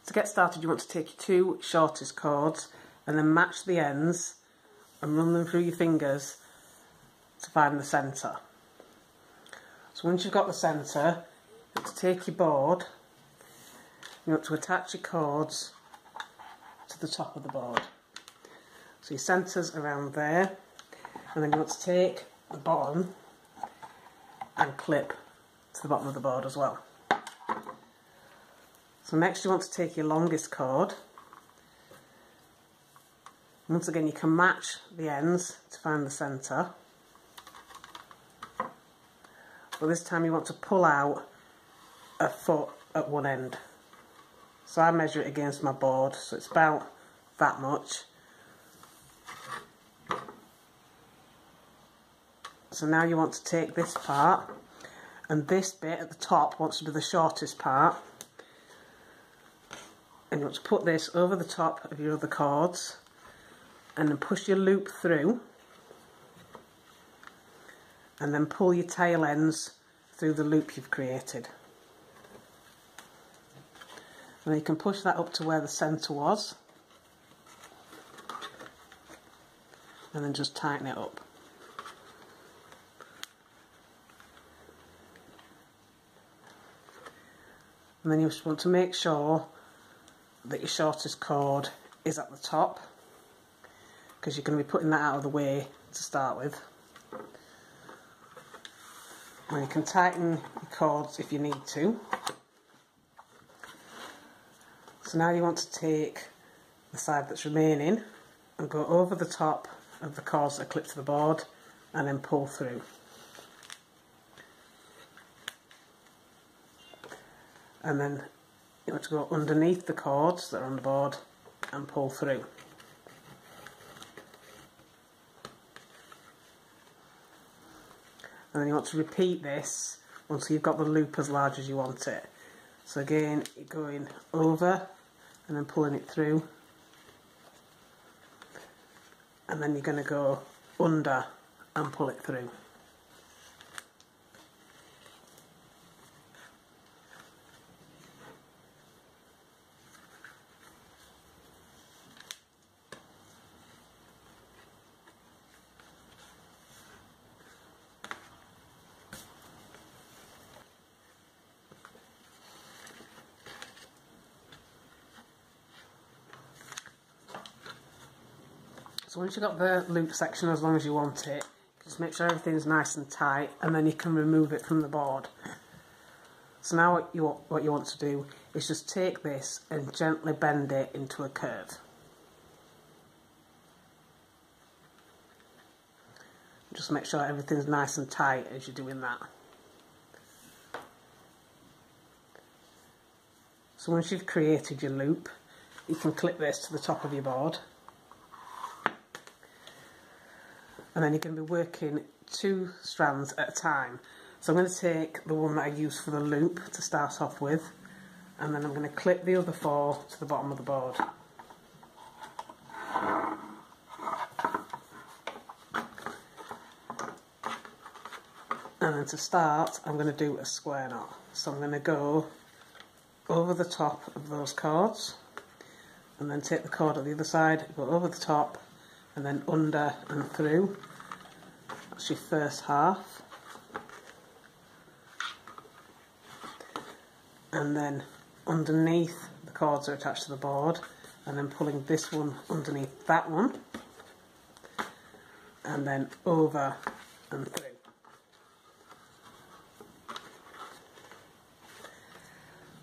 To get started, you want to take your two shortest cords and then match the ends and run them through your fingers to find the centre. So once you've got the centre, you want to take your board, you want to attach your cords to the top of the board. So your centre's around there, and then you want to take the bottom and clip to the bottom of the board as well. So next you want to take your longest cord. Once again, you can match the ends to find the centre. But this time you want to pull out a foot at one end. So I measure it against my board, so it's about that much. So now you want to take this part, and this bit at the top wants to be the shortest part. And you want to put this over the top of your other cords and then push your loop through and then pull your tail ends through the loop you've created. And then you can push that up to where the centre was and then just tighten it up. And then you just want to make sure that your shortest cord is at the top, because you're going to be putting that out of the way to start with. And you can tighten your cords if you need to. So now you want to take the side that's remaining and go over the top of the cords that are clipped to the board and then pull through. And then you want to go underneath the cords that are on the board and pull through. And then you want to repeat this until you've got the loop as large as you want it. So again, you're going over and then pulling it through. And then you're going to go under and pull it through. So once you've got the loop section as long as you want it, just make sure everything's nice and tight, and then you can remove it from the board. So now what you want to do is just take this and gently bend it into a curve. Just make sure everything's nice and tight as you're doing that. So once you've created your loop, you can clip this to the top of your board. And then you're going to be working 2 strands at a time. So I'm going to take the one that I use for the loop to start off with, and then I'm going to clip the other 4 to the bottom of the board. And then to start, I'm going to do a square knot. So I'm going to go over the top of those cords, and then take the cord at the other side, go over the top, and then under and through. That's your first half. And then underneath the cords are attached to the board, and then pulling this one underneath that one, and then over and through.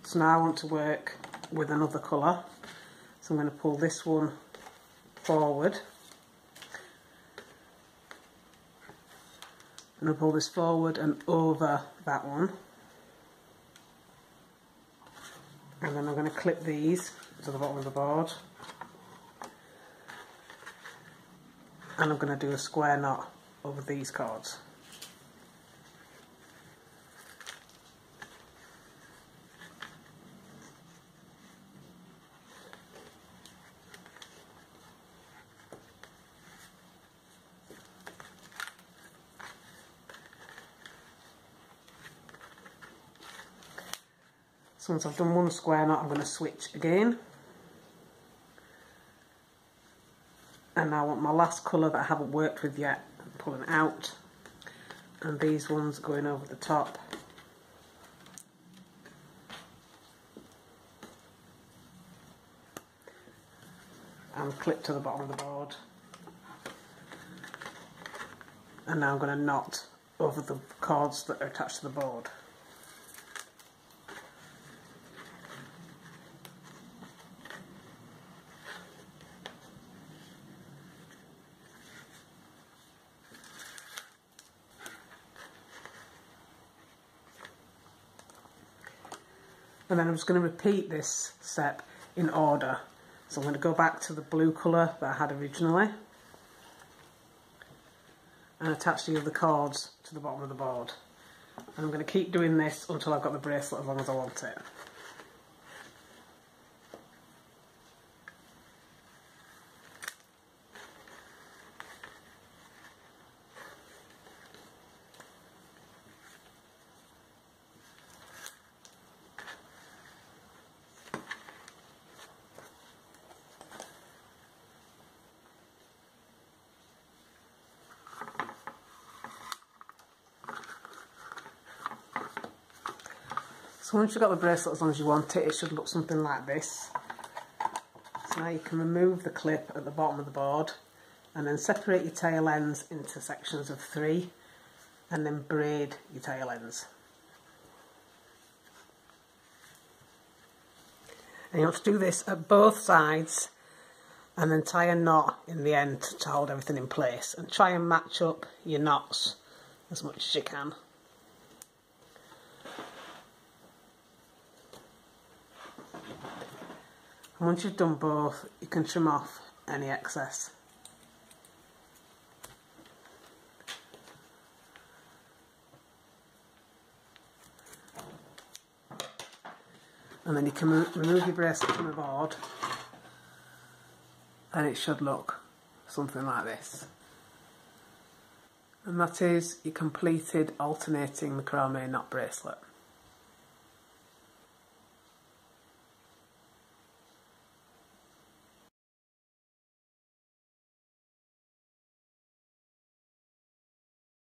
So now I want to work with another colour, so I'm going to pull this one forward. And I'll pull this forward and over that one. And then I'm going to clip these to the bottom of the board. And I'm going to do a square knot over these cords. So So once I've done one square knot, I'm going to switch again. And now I want my last colour that I haven't worked with yet, I'm pulling out. And these ones going over the top. And clip to the bottom of the board. And now I'm going to knot over the cords that are attached to the board. And then I'm just going to repeat this step in order. So I'm going to go back to the blue colour that I had originally and attach the other cords to the bottom of the board. And I'm going to keep doing this until I've got the bracelet as long as I want it. So once you've got the bracelet as long as you want it, it should look something like this. So now you can remove the clip at the bottom of the board and then separate your tail ends into sections of 3 and then braid your tail ends. And you want to do this at both sides and then tie a knot in the end to hold everything in place and try and match up your knots as much as you can. And once you've done both, you can trim off any excess. And then you can remove your bracelet from the board and it should look something like this. And that is your completed alternating macrame knot bracelet.